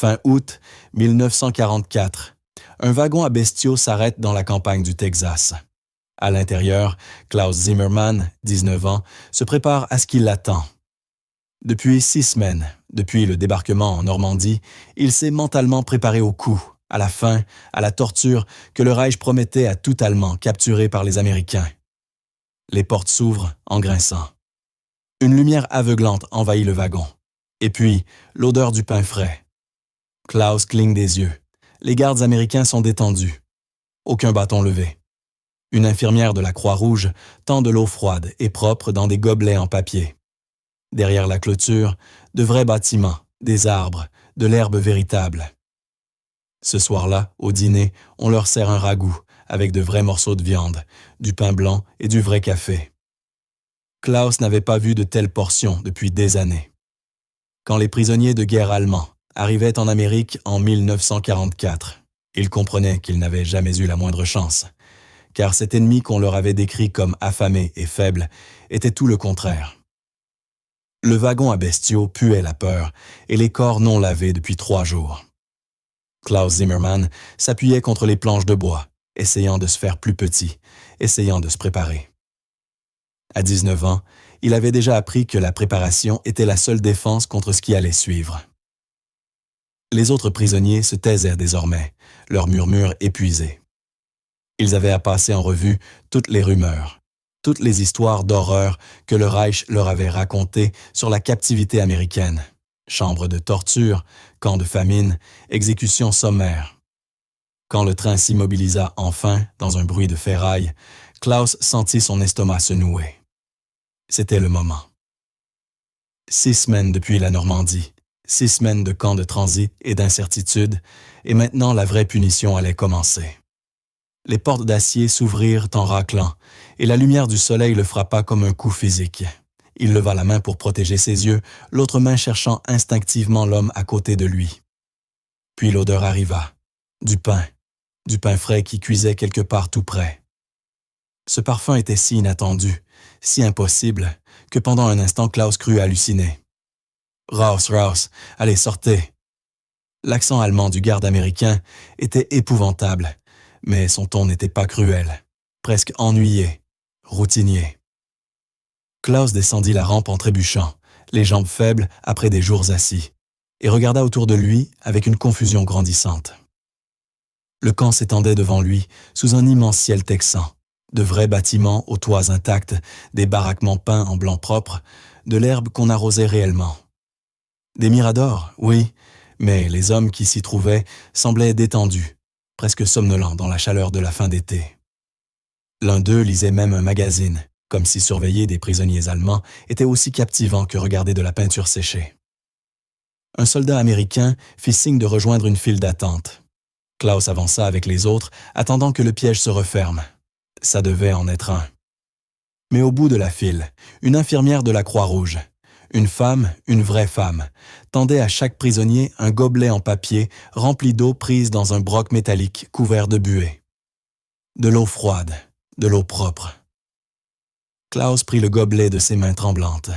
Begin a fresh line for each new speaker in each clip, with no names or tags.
Fin août 1944, un wagon à bestiaux s'arrête dans la campagne du Texas. À l'intérieur, Klaus Zimmermann, 19 ans, se prépare à ce qui l'attend. Depuis 6 semaines, depuis le débarquement en Normandie, il s'est mentalement préparé au coup, à la faim, à la torture que le Reich promettait à tout Allemand capturé par les Américains. Les portes s'ouvrent en grinçant. Une lumière aveuglante envahit le wagon. Et puis, l'odeur du pain frais. Klaus cligne des yeux. Les gardes américains sont détendus. Aucun bâton levé. Une infirmière de la Croix-Rouge tend de l'eau froide et propre dans des gobelets en papier. Derrière la clôture, de vrais bâtiments, des arbres, de l'herbe véritable. Ce soir-là, au dîner, on leur sert un ragoût avec de vrais morceaux de viande, du pain blanc et du vrai café. Klaus n'avait pas vu de telles portions depuis des années. Quand les prisonniers de guerre allemands arrivaient en Amérique en 1944, il comprenait qu'ils n'avaient jamais eu la moindre chance, car cet ennemi qu'on leur avait décrit comme affamé et faible était tout le contraire. Le wagon à bestiaux puait la peur et les corps non lavés depuis 3 jours. Klaus Zimmermann s'appuyait contre les planches de bois, essayant de se faire plus petit, essayant de se préparer. À 19 ans, il avait déjà appris que la préparation était la seule défense contre ce qui allait suivre. Les autres prisonniers se taisaient désormais, leurs murmures épuisés. Ils avaient à passer en revue toutes les rumeurs, toutes les histoires d'horreur que le Reich leur avait racontées sur la captivité américaine. Chambres de torture, camps de famine, exécutions sommaires. Quand le train s'immobilisa enfin dans un bruit de ferraille, Klaus sentit son estomac se nouer. C'était le moment. 6 semaines depuis la Normandie, 6 semaines de camps de transit et d'incertitude, et maintenant la vraie punition allait commencer. Les portes d'acier s'ouvrirent en raclant, et la lumière du soleil le frappa comme un coup physique. Il leva la main pour protéger ses yeux, l'autre main cherchant instinctivement l'homme à côté de lui. Puis l'odeur arriva. Du pain frais qui cuisait quelque part tout près. Ce parfum était si inattendu, si impossible, que pendant un instant Klaus crut halluciner. « Raus, allez, sortez !» L'accent allemand du garde américain était épouvantable, mais son ton n'était pas cruel, presque ennuyé, routinier. Klaus descendit la rampe en trébuchant, les jambes faibles après des jours assis, et regarda autour de lui avec une confusion grandissante. Le camp s'étendait devant lui sous un immense ciel texan, de vrais bâtiments aux toits intacts, des baraquements peints en blanc propre, de l'herbe qu'on arrosait réellement. Des miradors, oui, mais les hommes qui s'y trouvaient semblaient détendus, presque somnolents dans la chaleur de la fin d'été. L'un d'eux lisait même un magazine, comme si surveiller des prisonniers allemands était aussi captivant que regarder de la peinture séchée. Un soldat américain fit signe de rejoindre une file d'attente. Klaus avança avec les autres, attendant que le piège se referme. Ça devait en être un. Mais au bout de la file, une infirmière de la Croix-Rouge, une femme, une vraie femme, tendait à chaque prisonnier un gobelet en papier rempli d'eau prise dans un broc métallique couvert de buée. De l'eau froide, de l'eau propre. Klaus prit le gobelet de ses mains tremblantes.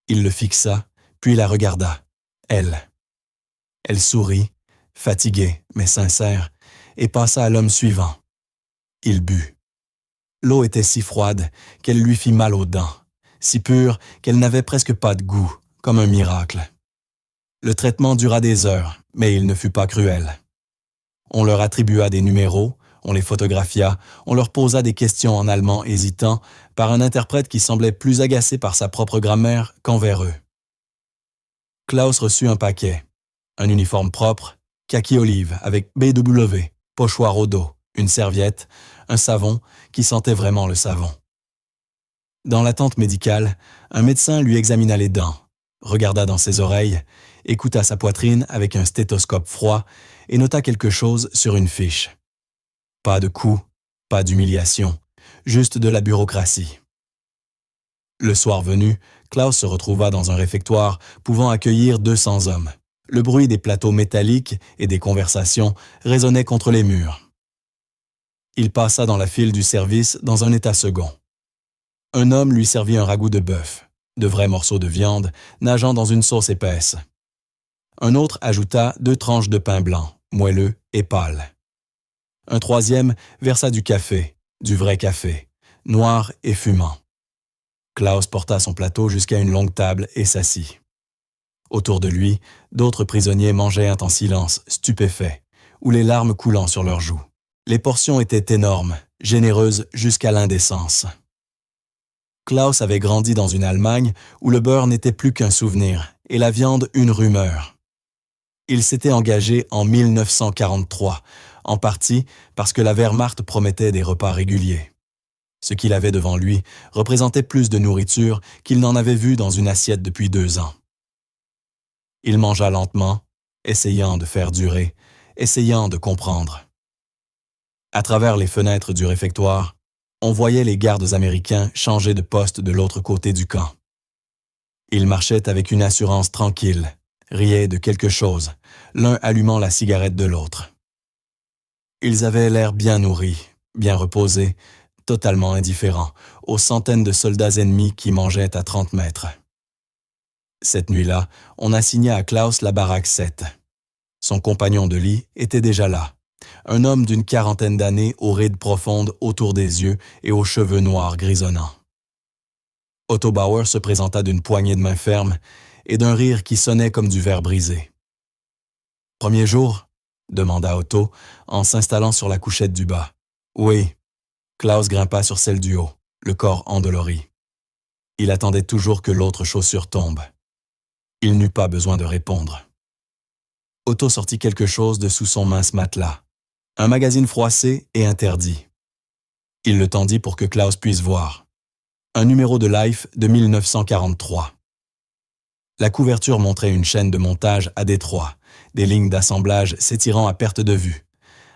Il le fixa, puis la regarda, elle. Elle sourit, fatiguée mais sincère, et passa à l'homme suivant. Il but. L'eau était si froide qu'elle lui fit mal aux dents, si pure qu'elle n'avait presque pas de goût, comme un miracle. Le traitement dura des heures, mais il ne fut pas cruel. On leur attribua des numéros, on les photographia, on leur posa des questions en allemand hésitant par un interprète qui semblait plus agacé par sa propre grammaire qu'envers eux. Klaus reçut un paquet, un uniforme propre, kaki olive avec BW, pochoir au dos, une serviette, un savon qui sentait vraiment le savon. Dans la tente médicale, un médecin lui examina les dents, regarda dans ses oreilles, écouta sa poitrine avec un stéthoscope froid et nota quelque chose sur une fiche. Pas de coup, pas d'humiliation, juste de la bureaucratie. Le soir venu, Klaus se retrouva dans un réfectoire pouvant accueillir 200 hommes. Le bruit des plateaux métalliques et des conversations résonnait contre les murs. Il passa dans la file du service dans un état second. Un homme lui servit un ragoût de bœuf, de vrais morceaux de viande, nageant dans une sauce épaisse. Un autre ajouta 2 tranches de pain blanc, moelleux et pâle. Un troisième versa du café, du vrai café, noir et fumant. Klaus porta son plateau jusqu'à une longue table et s'assit. Autour de lui, d'autres prisonniers mangeaient en silence, stupéfaits, ou les larmes coulant sur leurs joues. Les portions étaient énormes, généreuses jusqu'à l'indécence. Klaus avait grandi dans une Allemagne où le beurre n'était plus qu'un souvenir et la viande une rumeur. Il s'était engagé en 1943, en partie parce que la Wehrmacht promettait des repas réguliers. Ce qu'il avait devant lui représentait plus de nourriture qu'il n'en avait vu dans une assiette depuis 2 ans. Il mangea lentement, essayant de faire durer, essayant de comprendre. À travers les fenêtres du réfectoire, on voyait les gardes américains changer de poste de l'autre côté du camp. Ils marchaient avec une assurance tranquille, riaient de quelque chose, l'un allumant la cigarette de l'autre. Ils avaient l'air bien nourris, bien reposés, totalement indifférents aux centaines de soldats ennemis qui mangeaient à 30 mètres. Cette nuit-là, on assigna à Klaus la baraque 7. Son compagnon de lit était déjà là, un homme d'une 40aine d'années aux rides profondes autour des yeux et aux cheveux noirs grisonnants. Otto Bauer se présenta d'une poignée de main ferme et d'un rire qui sonnait comme du verre brisé. « Premier jour ?» demanda Otto en s'installant sur la couchette du bas. « Oui. » Klaus grimpa sur celle du haut, le corps endolori. Il attendait toujours que l'autre chaussure tombe. Il n'eut pas besoin de répondre. Otto sortit quelque chose de sous son mince matelas, un magazine froissé et interdit. Il le tendit pour que Klaus puisse voir. Un numéro de Life de 1943. La couverture montrait une chaîne de montage à Détroit, des lignes d'assemblage s'étirant à perte de vue.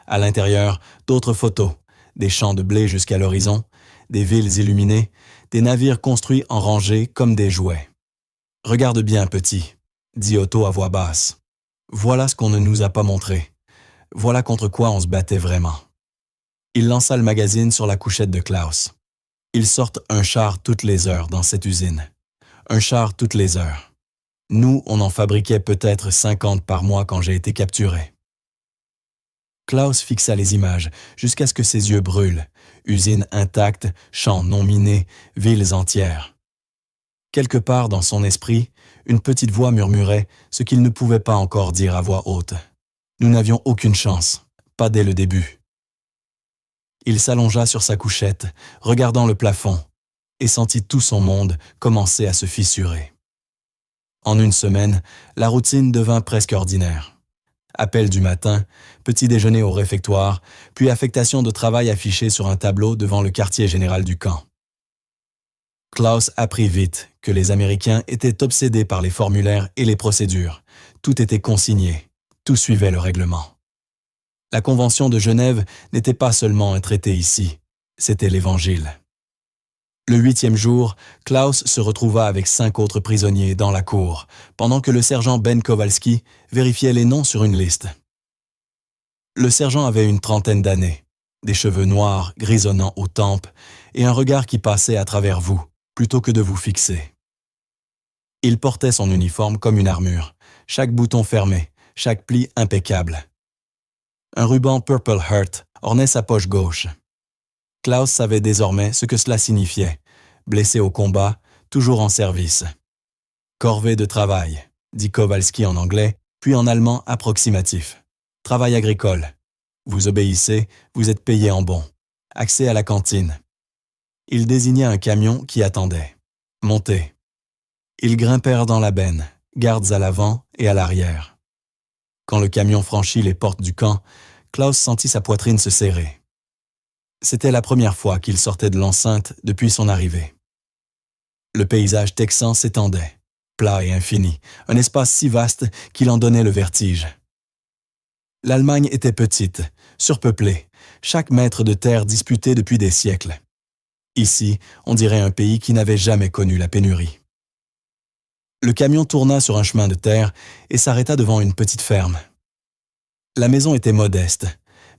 À l'intérieur, d'autres photos, des champs de blé jusqu'à l'horizon, des villes illuminées, des navires construits en rangées comme des jouets. « Regarde bien, petit », dit Otto à voix basse. « Voilà ce qu'on ne nous a pas montré. Voilà contre quoi on se battait vraiment. » Il lança le magazine sur la couchette de Klaus. Ils sortent un char toutes les heures dans cette usine. Un char toutes les heures. Nous, on en fabriquait peut-être 50 par mois quand j'ai été capturé. Klaus fixa les images jusqu'à ce que ses yeux brûlent. Usine intacte, champs non minés, villes entières. Quelque part dans son esprit, une petite voix murmurait ce qu'il ne pouvait pas encore dire à voix haute. Nous n'avions aucune chance, pas dès le début. Il s'allongea sur sa couchette, regardant le plafond, et sentit tout son monde commencer à se fissurer. En une semaine, la routine devint presque ordinaire. Appel du matin, petit déjeuner au réfectoire, puis affectation de travail affichée sur un tableau devant le quartier général du camp. Klaus apprit vite que les Américains étaient obsédés par les formulaires et les procédures. Tout était consigné, tout suivait le règlement. La Convention de Genève n'était pas seulement un traité ici, c'était l'Évangile. Le 8e jour, Klaus se retrouva avec 5 autres prisonniers dans la cour, pendant que le sergent Ben Kowalski vérifiait les noms sur une liste. Le sergent avait une 30aine d'années, des cheveux noirs grisonnants aux tempes et un regard qui passait à travers vous, plutôt que de vous fixer. Il portait son uniforme comme une armure, chaque bouton fermé, chaque pli impeccable. Un ruban Purple Heart ornait sa poche gauche. Klaus savait désormais ce que cela signifiait. Blessé au combat, toujours en service. Corvée de travail, dit Kowalski en anglais, puis en allemand approximatif. Travail agricole. Vous obéissez, vous êtes payé en bon. Accès à la cantine. Il désigna un camion qui attendait. Montez. Ils grimpèrent dans la benne, gardes à l'avant et à l'arrière. Quand le camion franchit les portes du camp, Klaus sentit sa poitrine se serrer. C'était la première fois qu'il sortait de l'enceinte depuis son arrivée. Le paysage texan s'étendait, plat et infini, un espace si vaste qu'il en donnait le vertige. L'Allemagne était petite, surpeuplée, chaque mètre de terre disputé depuis des siècles. Ici, on dirait un pays qui n'avait jamais connu la pénurie. Le camion tourna sur un chemin de terre et s'arrêta devant une petite ferme. La maison était modeste,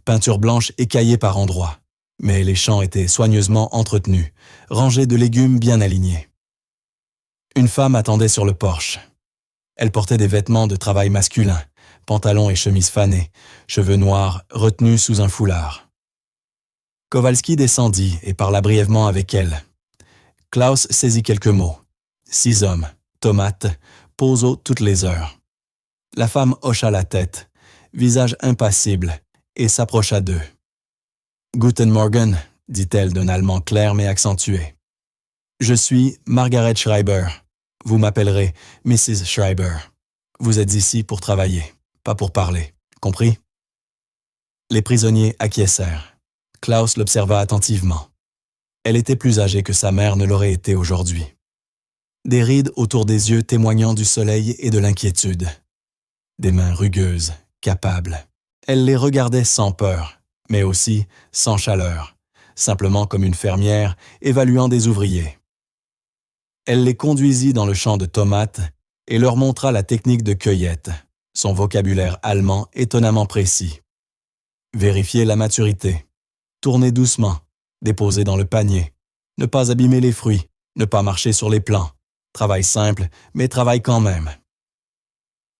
peinture blanche écaillée par endroits. Mais les champs étaient soigneusement entretenus, rangés de légumes bien alignés. Une femme attendait sur le porche. Elle portait des vêtements de travail masculin, pantalon et chemise fanée, cheveux noirs retenus sous un foulard. Kowalski descendit et parla brièvement avec elle. Klaus saisit quelques mots. 6 hommes, tomates, poso toutes les heures. La femme hocha la tête, visage impassible, et s'approcha d'eux. « Guten Morgen », dit-elle d'un allemand clair mais accentué. « Je suis Margaret Schreiber. Vous m'appellerez Mrs. Schreiber. Vous êtes ici pour travailler, pas pour parler. Compris ?» Les prisonniers acquiescèrent. Klaus l'observa attentivement. Elle était plus âgée que sa mère ne l'aurait été aujourd'hui. Des rides autour des yeux témoignant du soleil et de l'inquiétude. Des mains rugueuses, capables. Elle les regardait sans peur, mais aussi sans chaleur, simplement comme une fermière évaluant des ouvriers. Elle les conduisit dans le champ de tomates et leur montra la technique de cueillette, son vocabulaire allemand étonnamment précis. Vérifier la maturité, tourner doucement, déposer dans le panier, ne pas abîmer les fruits, ne pas marcher sur les plants. Travail simple, mais travail quand même.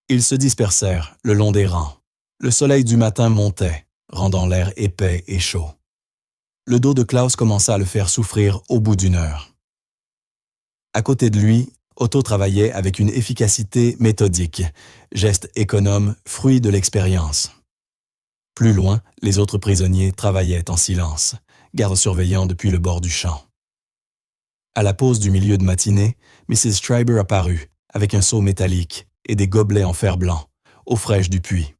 Ils se dispersèrent le long des rangs. Le soleil du matin montait, rendant l'air épais et chaud. Le dos de Klaus commença à le faire souffrir au bout d'1 heure. À côté de lui, Otto travaillait avec une efficacité méthodique, geste économe, fruit de l'expérience. Plus loin, les autres prisonniers travaillaient en silence, garde surveillant depuis le bord du champ. À la pause du milieu de matinée, Mrs. Schreiber apparut, avec un seau métallique et des gobelets en fer blanc, eau fraîche du puits.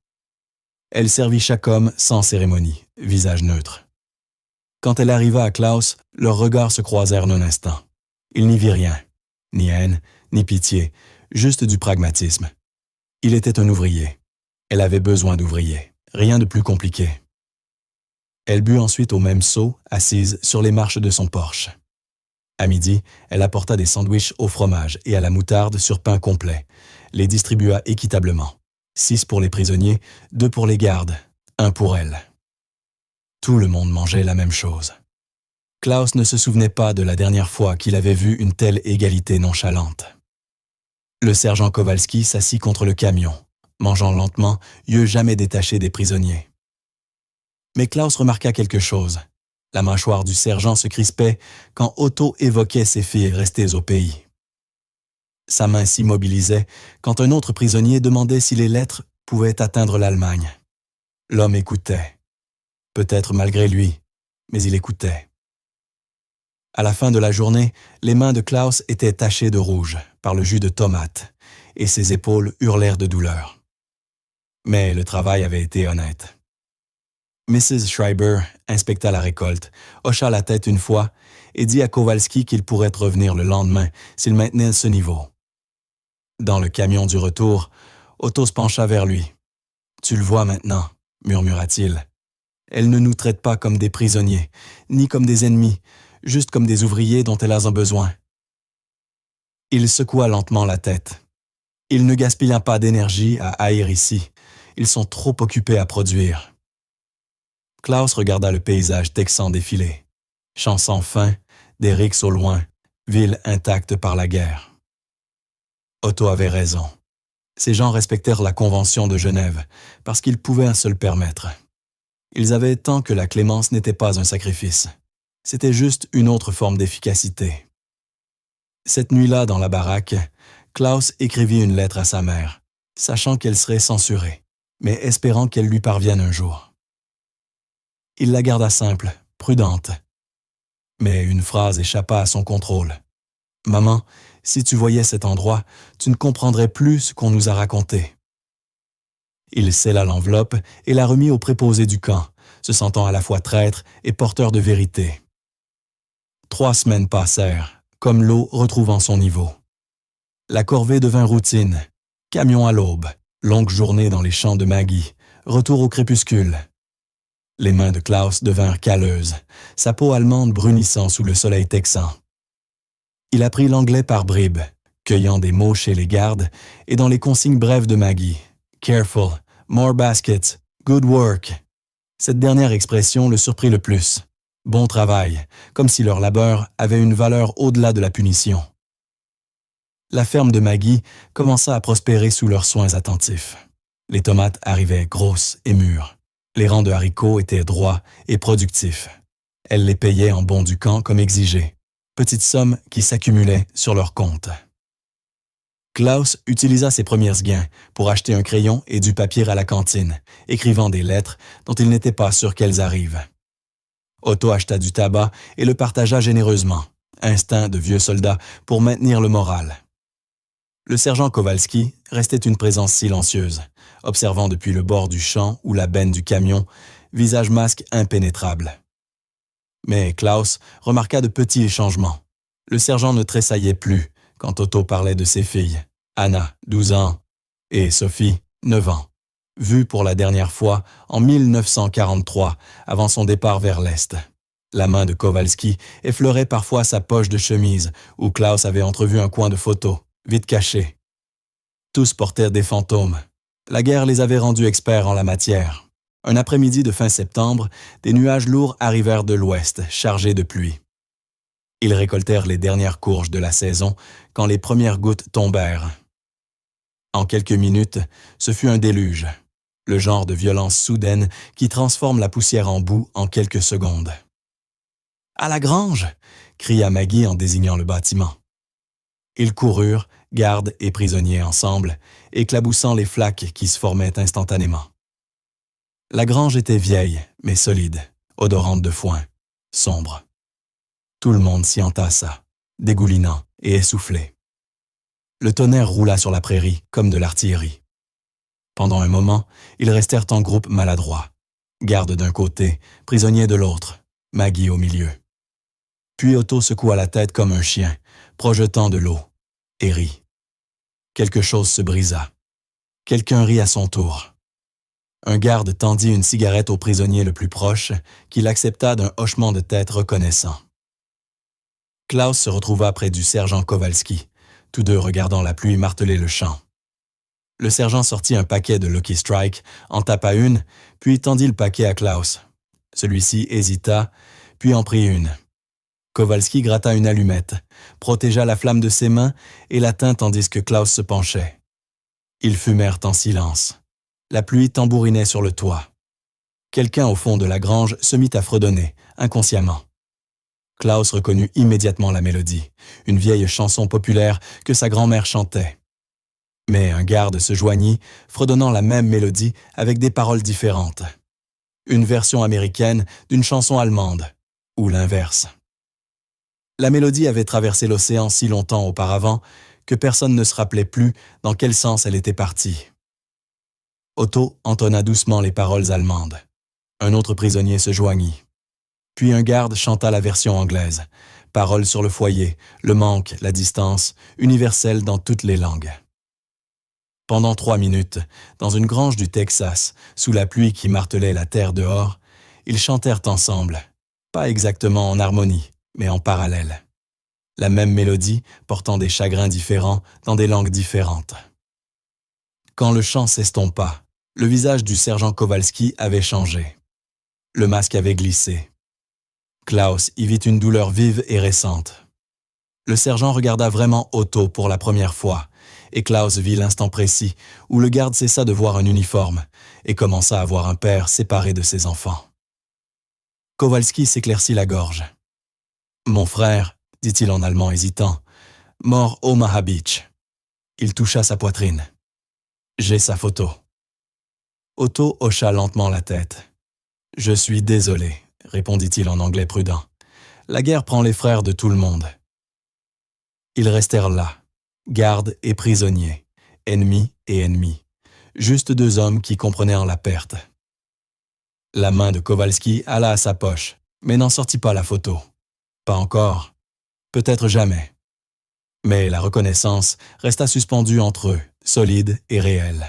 Elle servit chaque homme sans cérémonie, visage neutre. Quand elle arriva à Klaus, leurs regards se croisèrent un instant. Il n'y vit rien, ni haine, ni pitié, juste du pragmatisme. Il était un ouvrier. Elle avait besoin d'ouvriers, rien de plus compliqué. Elle but ensuite au même seau, assise sur les marches de son porche. À midi, elle apporta des sandwichs au fromage et à la moutarde sur pain complet, les distribua équitablement. 6 pour les prisonniers, 2 pour les gardes, 1 pour elle. Tout le monde mangeait la même chose. Klaus ne se souvenait pas de la dernière fois qu'il avait vu une telle égalité nonchalante. Le sergent Kowalski s'assit contre le camion, mangeant lentement, yeux jamais détachés des prisonniers. Mais Klaus remarqua quelque chose. La mâchoire du sergent se crispait quand Otto évoquait ses filles restées au pays. Sa main s'immobilisait quand un autre prisonnier demandait si les lettres pouvaient atteindre l'Allemagne. L'homme écoutait. Peut-être malgré lui, mais il écoutait. À la fin de la journée, les mains de Klaus étaient tachées de rouge par le jus de tomate et ses épaules hurlèrent de douleur. Mais le travail avait été honnête. Mrs. Schreiber inspecta la récolte, hocha la tête une fois et dit à Kowalski qu'il pourrait revenir le lendemain s'il maintenait ce niveau. Dans le camion du retour, Otto se pencha vers lui. « Tu le vois maintenant », murmura-t-il. « Elle ne nous traite pas comme des prisonniers, ni comme des ennemis, juste comme des ouvriers dont elle a besoin. » Il secoua lentement la tête. Il ne gaspilla pas d'énergie à haïr ici. Ils sont trop occupés à produire. Klaus regarda le paysage texan défiler. Champs sans fin, des rixes au loin, ville intacte par la guerre. Otto avait raison. Ces gens respectèrent la Convention de Genève parce qu'ils pouvaient se le permettre. Ils avaient tant que la clémence n'était pas un sacrifice. C'était juste une autre forme d'efficacité. Cette nuit-là, dans la baraque, Klaus écrivit une lettre à sa mère, sachant qu'elle serait censurée, mais espérant qu'elle lui parvienne un jour. Il la garda simple, prudente. Mais une phrase échappa à son contrôle. « Maman, si tu voyais cet endroit, tu ne comprendrais plus ce qu'on nous a raconté. » Il scella l'enveloppe et la remit au préposé du camp, se sentant à la fois traître et porteur de vérité. 3 semaines passèrent, comme l'eau retrouvant son niveau. La corvée devint routine, camion à l'aube, longue journée dans les champs de Maggie, retour au crépuscule. Les mains de Klaus devinrent calleuses, sa peau allemande brunissant sous le soleil texan. Il apprit l'anglais par bribes, cueillant des mots chez les gardes et dans les consignes brèves de Maggie. « Careful, more baskets, good work ». Cette dernière expression le surprit le plus. Bon travail, comme si leur labeur avait une valeur au-delà de la punition. La ferme de Maggie commença à prospérer sous leurs soins attentifs. Les tomates arrivaient grosses et mûres. Les rangs de haricots étaient droits et productifs. Elle les payait en bons du camp comme exigé, petites sommes qui s'accumulaient sur leur compte. Klaus utilisa ses premiers gains pour acheter un crayon et du papier à la cantine, écrivant des lettres dont il n'était pas sûr qu'elles arrivent. Otto acheta du tabac et le partagea généreusement, instinct de vieux soldat pour maintenir le moral. Le sergent Kowalski restait une présence silencieuse, observant depuis le bord du champ ou la benne du camion, visage masque impénétrable. Mais Klaus remarqua de petits changements. Le sergent ne tressaillait plus quand Otto parlait de ses filles, Anna, 12 ans, et Sophie, 9 ans, vues pour la dernière fois en 1943, avant son départ vers l'Est. La main de Kowalski effleurait parfois sa poche de chemise, où Klaus avait entrevu un coin de photo, vite caché. Tous portèrent des fantômes. La guerre les avait rendus experts en la matière. Un après-midi de fin septembre, des nuages lourds arrivèrent de l'ouest, chargés de pluie. Ils récoltèrent les dernières courges de la saison quand les premières gouttes tombèrent. En quelques minutes, ce fut un déluge, le genre de violence soudaine qui transforme la poussière en boue en quelques secondes. « À la grange !» cria Maggie en désignant le bâtiment. Ils coururent, gardes et prisonniers ensemble, éclaboussant les flaques qui se formaient instantanément. La grange était vieille, mais solide, odorante de foin, sombre. Tout le monde s'y entassa, dégoulinant et essoufflé. Le tonnerre roula sur la prairie comme de l'artillerie. Pendant un moment, ils restèrent en groupe maladroit, garde d'un côté, prisonniers de l'autre, Maggie au milieu. Puis Otto secoua la tête comme un chien, projetant de l'eau, et rit. Quelque chose se brisa. Quelqu'un rit à son tour. Un garde tendit une cigarette au prisonnier le plus proche, qui l'accepta d'un hochement de tête reconnaissant. Klaus se retrouva près du sergent Kowalski, tous deux regardant la pluie marteler le champ. Le sergent sortit un paquet de Lucky Strike, en tapa une, puis tendit le paquet à Klaus. Celui-ci hésita, puis en prit une. Kowalski gratta une allumette, protégea la flamme de ses mains et la tint tandis que Klaus se penchait. Ils fumèrent en silence. La pluie tambourinait sur le toit. Quelqu'un au fond de la grange se mit à fredonner, inconsciemment. Klaus reconnut immédiatement la mélodie, une vieille chanson populaire que sa grand-mère chantait. Mais un garde se joignit, fredonnant la même mélodie avec des paroles différentes. Une version américaine d'une chanson allemande, ou l'inverse. La mélodie avait traversé l'océan si longtemps auparavant que personne ne se rappelait plus dans quel sens elle était partie. Otto entonna doucement les paroles allemandes. Un autre prisonnier se joignit. Puis un garde chanta la version anglaise. Paroles sur le foyer, le manque, la distance, universelle dans toutes les langues. Pendant 3 minutes, dans une grange du Texas, sous la pluie qui martelait la terre dehors, ils chantèrent ensemble, pas exactement en harmonie, mais en parallèle. La même mélodie portant des chagrins différents dans des langues différentes. Quand le chant s'estompa, le visage du sergent Kowalski avait changé. Le masque avait glissé. Klaus y vit une douleur vive et récente. Le sergent regarda vraiment Otto pour la première fois, et Klaus vit l'instant précis où le garde cessa de voir un uniforme et commença à voir un père séparé de ses enfants. Kowalski s'éclaircit la gorge. « Mon frère, dit-il en allemand hésitant, mort Omaha Beach. » Il toucha sa poitrine. « J'ai sa photo. » Otto hocha lentement la tête. « Je suis désolé, » répondit-il en anglais prudent. « La guerre prend les frères de tout le monde. » Ils restèrent là, gardes et prisonniers, ennemis et ennemis, juste 2 hommes qui comprenaient en la perte. La main de Kowalski alla à sa poche, mais n'en sortit pas la photo. Pas encore, peut-être jamais. Mais la reconnaissance resta suspendue entre eux, solide et réelle.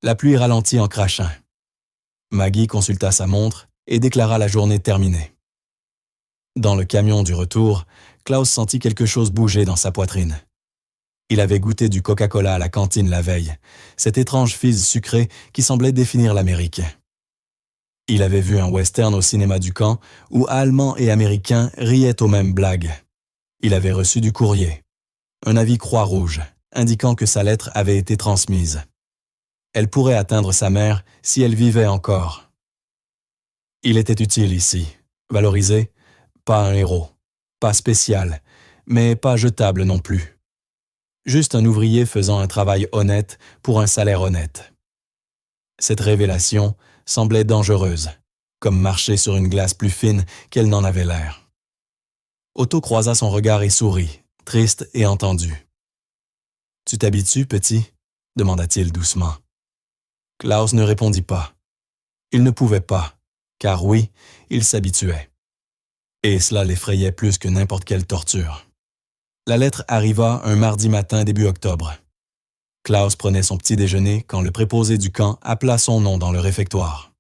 La pluie ralentit en crachant. Maggie consulta sa montre et déclara la journée terminée. Dans le camion du retour, Klaus sentit quelque chose bouger dans sa poitrine. Il avait goûté du Coca-Cola à la cantine la veille, cette étrange fizz sucrée qui semblait définir l'Amérique. Il avait vu un western au cinéma du camp où Allemands et Américains riaient aux mêmes blagues. Il avait reçu du courrier. un avis Croix-Rouge, indiquant que sa lettre avait été transmise. Elle pourrait atteindre sa mère si elle vivait encore. Il était utile ici, valorisé, pas un héros, pas spécial, mais pas jetable non plus. Juste un ouvrier faisant un travail honnête pour un salaire honnête. Cette révélation semblait dangereuse, comme marcher sur une glace plus fine qu'elle n'en avait l'air. Otto croisa son regard et sourit, triste et entendu. « Tu t'habitues, petit ?» demanda-t-il doucement. Klaus ne répondit pas. Il ne pouvait pas, car oui, il s'habituait. Et cela l'effrayait plus que n'importe quelle torture. La lettre arriva un mardi matin début octobre. Klaus prenait son petit déjeuner quand le préposé du camp appela son nom dans le réfectoire.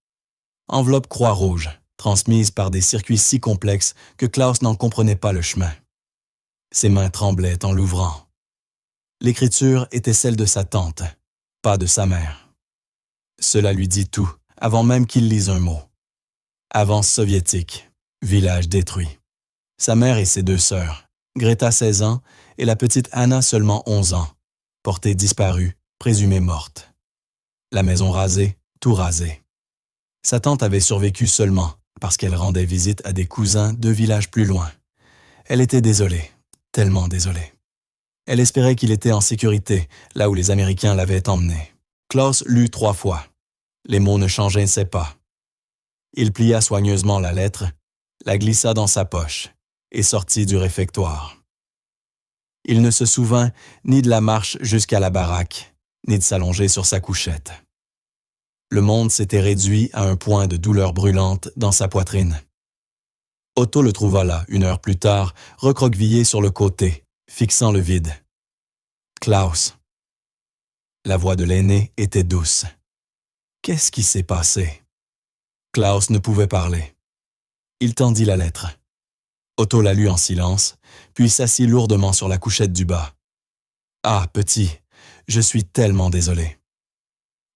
Enveloppe Croix-Rouge, transmise par des circuits si complexes que Klaus n'en comprenait pas le chemin. Ses mains tremblaient en l'ouvrant. L'écriture était celle de sa tante, pas de sa mère. Cela lui dit tout, avant même qu'il lise un mot. Avance soviétique, village détruit. Sa mère et ses deux sœurs, Greta 16 ans et la petite Anna seulement 11 ans, portée disparue, présumée morte. La maison rasée, tout rasé. Sa tante avait survécu seulement parce qu'elle rendait visite à des cousins 2 villages plus loin. Elle était désolée, tellement désolée. Elle espérait qu'il était en sécurité, là où les Américains l'avaient emmené. Klaus lut 3 fois. Les mots ne changeaient pas. Il plia soigneusement la lettre, la glissa dans sa poche et sortit du réfectoire. Il ne se souvint ni de la marche jusqu'à la baraque, ni de s'allonger sur sa couchette. Le monde s'était réduit à un point de douleur brûlante dans sa poitrine. Otto le trouva là, 1 heure plus tard, recroquevillé sur le côté, fixant le vide. « Klaus !» La voix de l'aîné était douce. Qu'est-ce qui s'est passé? Klaus ne pouvait parler. Il tendit la lettre. Otto la lut en silence, puis s'assit lourdement sur la couchette du bas. « Ah, petit, je suis tellement désolé. »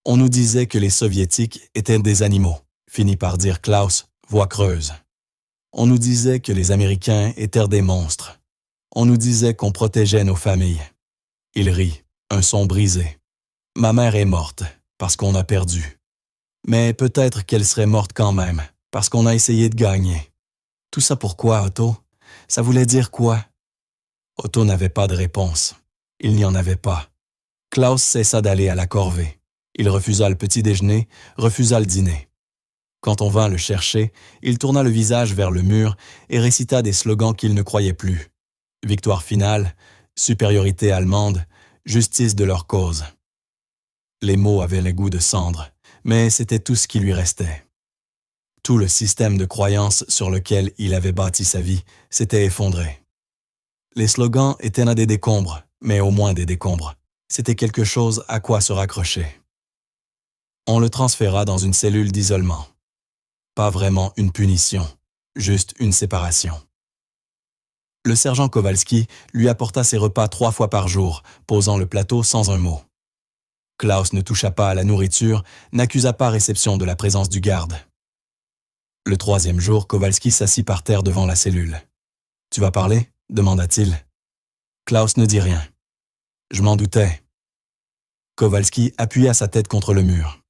On nous disait que les Soviétiques étaient des animaux, finit par dire Klaus, voix creuse. On nous disait que les Américains étaient des monstres. On nous disait qu'on protégeait nos familles. Il rit, un son brisé. Ma mère est morte, parce qu'on a perdu. Mais peut-être qu'elle serait morte quand même, parce qu'on a essayé de gagner. Tout ça pourquoi, Otto? Ça voulait dire quoi? Otto n'avait pas de réponse. Il n'y en avait pas. Klaus cessa d'aller à la corvée. Il refusa le petit déjeuner, refusa le dîner. Quand on vint le chercher, il tourna le visage vers le mur et récita des slogans qu'il ne croyait plus. Victoire finale, supériorité allemande, justice de leur cause. Les mots avaient le goût de cendre, mais c'était tout ce qui lui restait. Tout le système de croyances sur lequel il avait bâti sa vie s'était effondré. Les slogans étaient là des décombres, mais au moins des décombres. C'était quelque chose à quoi se raccrocher. On le transféra dans une cellule d'isolement. Pas vraiment une punition, juste une séparation. Le sergent Kowalski lui apporta ses repas 3 fois par jour, posant le plateau sans un mot. Klaus ne toucha pas à la nourriture, n'accusa pas réception de la présence du garde. Le 3e jour, Kowalski s'assit par terre devant la cellule. « Tu vas parler ?» demanda-t-il. Klaus ne dit rien. « Je m'en doutais. » Kowalski appuya sa tête contre le mur.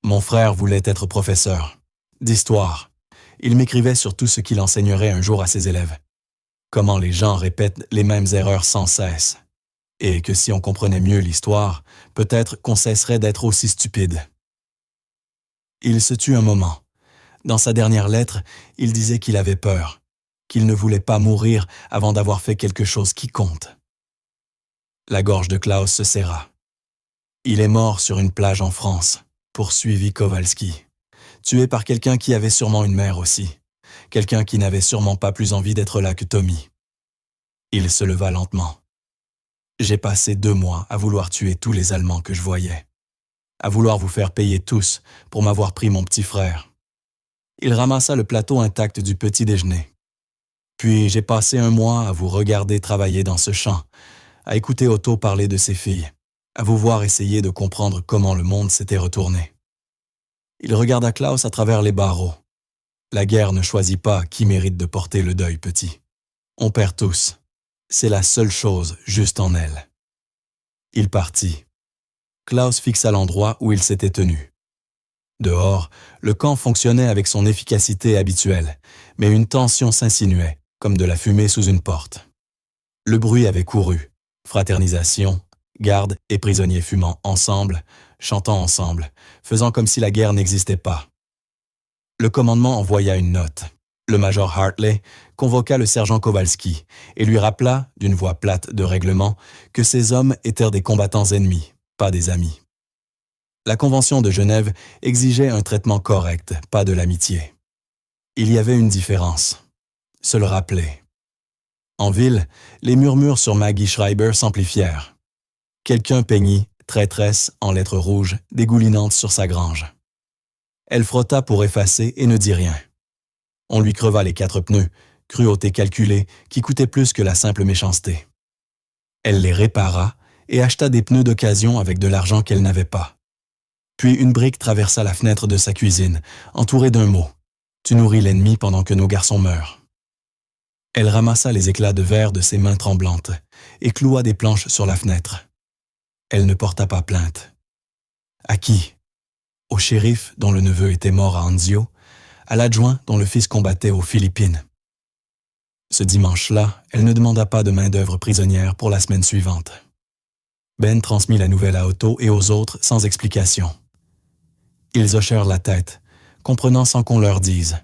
Mon frère voulait être professeur. D'histoire. Il m'écrivait sur tout ce qu'il enseignerait un jour à ses élèves. Comment les gens répètent les mêmes erreurs sans cesse. Et que si on comprenait mieux l'histoire, peut-être qu'on cesserait d'être aussi stupide. Il se tut un moment. Dans sa dernière lettre, il disait qu'il avait peur, qu'il ne voulait pas mourir avant d'avoir fait quelque chose qui compte. La gorge de Klaus se serra. Il est mort sur une plage en France, poursuivit Kowalski, tué par quelqu'un qui avait sûrement une mère aussi, quelqu'un qui n'avait sûrement pas plus envie d'être là que Tommy. Il se leva lentement. J'ai passé 2 mois à vouloir tuer tous les Allemands que je voyais, à vouloir vous faire payer tous pour m'avoir pris mon petit frère. Il ramassa le plateau intact du petit déjeuner. Puis j'ai passé 1 mois à vous regarder travailler dans ce champ, à écouter Otto parler de ses filles, à vous voir essayer de comprendre comment le monde s'était retourné. Il regarda Klaus à travers les barreaux. La guerre ne choisit pas qui mérite de porter le deuil petit. On perd tous. C'est la seule chose juste en elle. Il partit. Klaus fixa l'endroit où il s'était tenu. Dehors, le camp fonctionnait avec son efficacité habituelle, mais une tension s'insinuait, comme de la fumée sous une porte. Le bruit avait couru. Fraternisation, gardes et prisonniers fumant ensemble, chantant ensemble, faisant comme si la guerre n'existait pas. Le commandement envoya une note. Le major Hartley convoqua le sergent Kowalski et lui rappela, d'une voix plate de règlement, que ces hommes étaient des combattants ennemis, pas des amis. La Convention de Genève exigeait un traitement correct, pas de l'amitié. Il y avait une différence. Se le rappeler. En ville, les murmures sur Maggie Schreiber s'amplifièrent. Quelqu'un peignit, traîtresse, en lettres rouges, dégoulinantes sur sa grange. Elle frotta pour effacer et ne dit rien. On lui creva les 4 pneus, cruauté calculée, qui coûtait plus que la simple méchanceté. Elle les répara et acheta des pneus d'occasion avec de l'argent qu'elle n'avait pas. Puis une brique traversa la fenêtre de sa cuisine, entourée d'un mot. « Tu nourris l'ennemi pendant que nos garçons meurent. » Elle ramassa les éclats de verre de ses mains tremblantes et cloua des planches sur la fenêtre. Elle ne porta pas plainte. À qui? Au shérif dont le neveu était mort à Anzio, à l'adjoint dont le fils combattait aux Philippines. Ce dimanche-là, elle ne demanda pas de main-d'œuvre prisonnière pour la semaine suivante. Ben transmit la nouvelle à Otto et aux autres sans explication. Ils hochèrent la tête, comprenant sans qu'on leur dise.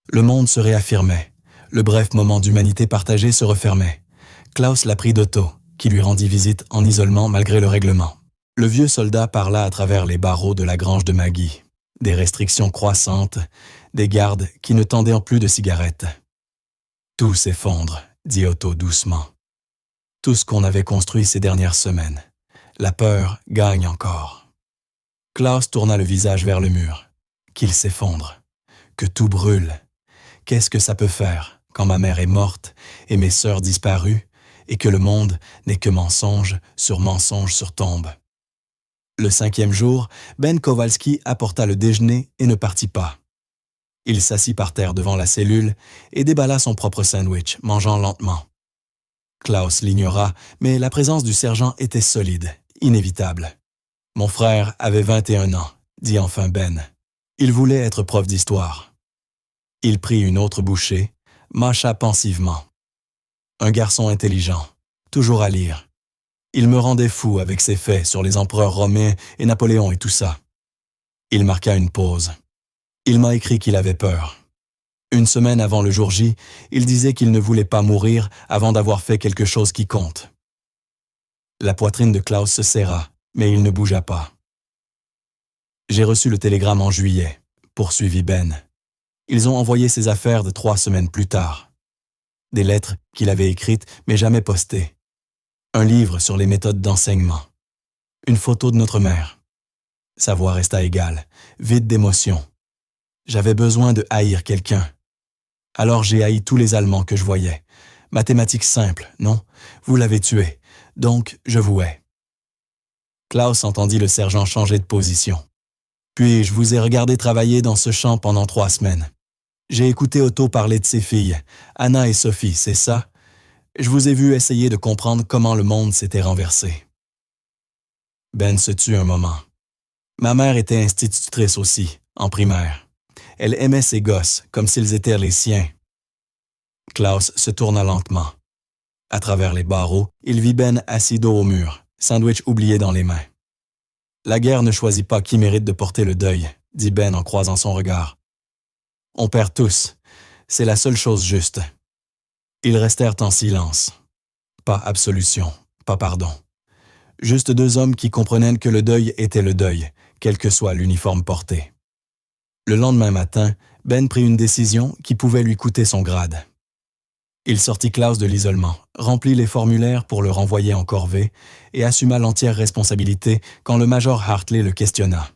Le monde se réaffirmait. Le bref moment d'humanité partagée se refermait. Klaus l'apprit d'Otto, qui lui rendit visite en isolement malgré le règlement. Le vieux soldat parla à travers les barreaux de la grange de Maggie. Des restrictions croissantes, des gardes qui ne tendaient plus de cigarettes. Tout s'effondre, dit Otto doucement. Tout ce qu'on avait construit ces dernières semaines. La peur gagne encore. Klaus tourna le visage vers le mur. Qu'il s'effondre. Que tout brûle. Qu'est-ce que ça peut faire quand ma mère est morte et mes sœurs disparues et que le monde n'est que mensonge sur tombe. Le 5e jour, Ben Kowalski apporta le déjeuner et ne partit pas. Il s'assit par terre devant la cellule et déballa son propre sandwich, mangeant lentement. Klaus l'ignora, mais la présence du sergent était solide, inévitable. « Mon frère avait 21 ans, dit enfin Ben. Il voulait être prof d'histoire. » Il prit une autre bouchée, mâcha pensivement. Un garçon intelligent, toujours à lire. Il me rendait fou avec ses faits sur les empereurs romains et Napoléon et tout ça. Il marqua une pause. Il m'a écrit qu'il avait peur. Une semaine avant le jour J, il disait qu'il ne voulait pas mourir avant d'avoir fait quelque chose qui compte. La poitrine de Klaus se serra, mais il ne bougea pas. J'ai reçu le télégramme en juillet, poursuivit Ben. Ils ont envoyé ses affaires de 3 semaines plus tard. Des lettres qu'il avait écrites mais jamais postées. Un livre sur les méthodes d'enseignement. Une photo de notre mère. Sa voix resta égale, vide d'émotion. J'avais besoin de haïr quelqu'un. Alors j'ai haï tous les Allemands que je voyais. Mathématiques simples, non? Vous l'avez tué, donc je vous hais. Klaus entendit le sergent changer de position. Puis je vous ai regardé travailler dans ce champ pendant 3 semaines. J'ai écouté Otto parler de ses filles, Anna et Sophie, c'est ça? Je vous ai vu essayer de comprendre comment le monde s'était renversé. Ben se tut un moment. Ma mère était institutrice aussi, en primaire. Elle aimait ses gosses, comme s'ils étaient les siens. Klaus se tourna lentement. À travers les barreaux, il vit Ben assis dos au mur, sandwich oublié dans les mains. La guerre ne choisit pas qui mérite de porter le deuil, dit Ben en croisant son regard. On perd tous. C'est la seule chose juste. Ils restèrent en silence. Pas absolution, pas pardon. Juste 2 hommes qui comprenaient que le deuil était le deuil, quel que soit l'uniforme porté. Le lendemain matin, Ben prit une décision qui pouvait lui coûter son grade. Il sortit Klaus de l'isolement, remplit les formulaires pour le renvoyer en corvée et assuma l'entière responsabilité quand le major Hartley le questionna.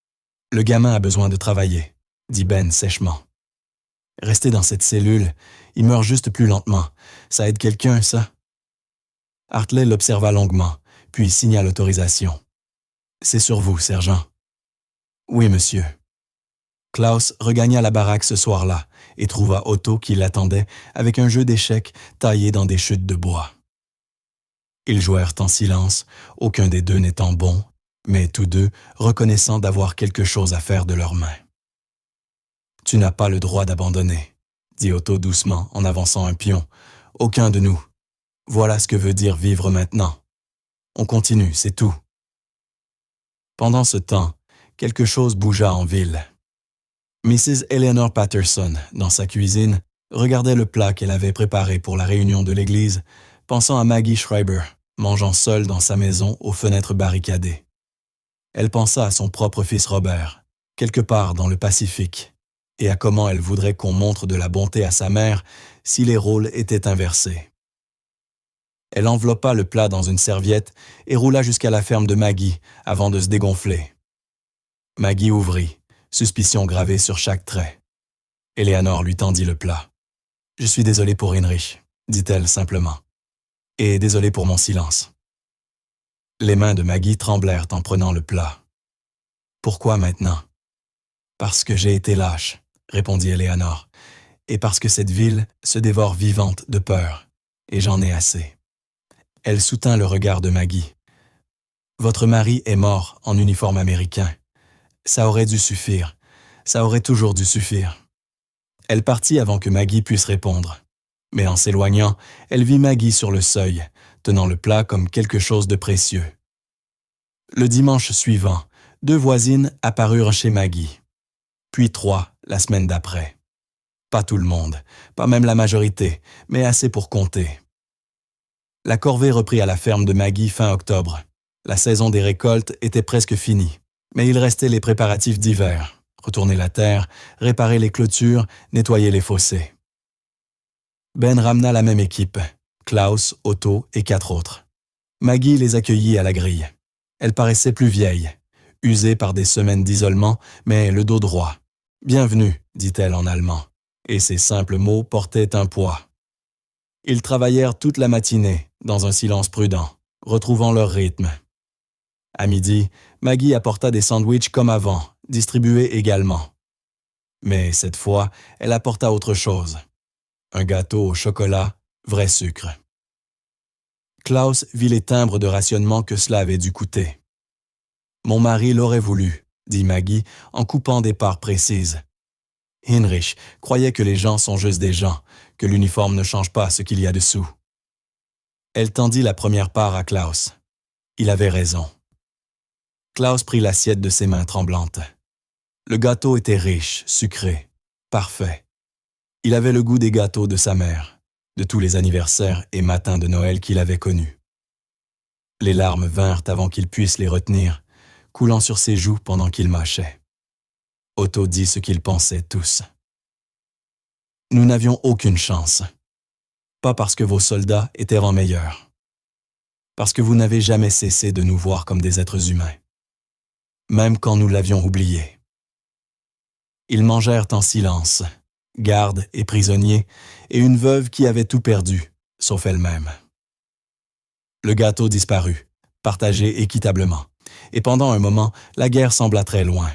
« Le gamin a besoin de travailler, » dit Ben sèchement. « Rester dans cette cellule, il meurt juste plus lentement. Ça aide quelqu'un, ça? » Hartley l'observa longuement, puis signa l'autorisation. « C'est sur vous, sergent. »« Oui, monsieur. » Klaus regagna la baraque ce soir-là et trouva Otto qui l'attendait avec un jeu d'échecs taillé dans des chutes de bois. Ils jouèrent en silence, aucun des deux n'étant bon, mais tous deux reconnaissant d'avoir quelque chose à faire de leurs mains. « Tu n'as pas le droit d'abandonner, » dit Otto doucement en avançant un pion. « Aucun de nous. Voilà ce que veut dire vivre maintenant. On continue, c'est tout. » Pendant ce temps, quelque chose bougea en ville. Mrs. Eleanor Patterson, dans sa cuisine, regardait le plat qu'elle avait préparé pour la réunion de l'église, pensant à Maggie Schreiber, mangeant seule dans sa maison aux fenêtres barricadées. Elle pensa à son propre fils Robert, quelque part dans le Pacifique, et à comment elle voudrait qu'on montre de la bonté à sa mère si les rôles étaient inversés. Elle enveloppa le plat dans une serviette et roula jusqu'à la ferme de Maggie avant de se dégonfler. Maggie ouvrit, suspicion gravée sur chaque trait. Eleanor lui tendit le plat. « Je suis désolée pour Heinrich, » dit-elle simplement. « Et désolée pour mon silence. » Les mains de Maggie tremblèrent en prenant le plat. « Pourquoi maintenant? »« Parce que j'ai été lâche, » répondit Eleanor, « et parce que cette ville se dévore vivante de peur, et j'en ai assez. » Elle soutint le regard de Maggie. « Votre mari est mort en uniforme américain. Ça aurait dû suffire. Ça aurait toujours dû suffire. » Elle partit avant que Maggie puisse répondre. Mais en s'éloignant, elle vit Maggie sur le seuil, tenant le plat comme quelque chose de précieux. Le dimanche suivant, 2 voisines apparurent chez Maggie. Puis 3 la semaine d'après. Pas tout le monde, pas même la majorité, mais assez pour compter. La corvée reprit à la ferme de Maggie fin octobre. La saison des récoltes était presque finie, mais il restait les préparatifs d'hiver. Retourner la terre, réparer les clôtures, nettoyer les fossés. Ben ramena la même équipe, Klaus, Otto et 4 autres. Maggie les accueillit à la grille. Elle paraissait plus vieille, usée par des semaines d'isolement, mais le dos droit. « Bienvenue », dit-elle en allemand, et ces simples mots portaient un poids. Ils travaillèrent toute la matinée, dans un silence prudent, retrouvant leur rythme. À midi, Maggie apporta des sandwichs comme avant, distribués également. Mais cette fois, elle apporta autre chose. Un gâteau au chocolat, vrai sucre. Klaus vit les timbres de rationnement que cela avait dû coûter. « Mon mari l'aurait voulu », dit Maggie en coupant des parts précises. Heinrich croyait que les gens sont juste des gens, que l'uniforme ne change pas ce qu'il y a dessous. Elle tendit la première part à Klaus. Il avait raison. Klaus prit l'assiette de ses mains tremblantes. Le gâteau était riche, sucré, parfait. Il avait le goût des gâteaux de sa mère, de tous les anniversaires et matins de Noël qu'il avait connus. Les larmes vinrent avant qu'il puisse les retenir, coulant sur ses joues pendant qu'il mâchait. Otto dit ce qu'ils pensaient tous. « Nous n'avions aucune chance. Pas parce que vos soldats étaient en meilleurs. Parce que vous n'avez jamais cessé de nous voir comme des êtres humains. Même quand nous l'avions oublié. » Ils mangèrent en silence, gardes et prisonniers, et une veuve qui avait tout perdu, sauf elle-même. Le gâteau disparut, partagé équitablement, et pendant un moment, la guerre sembla très loin.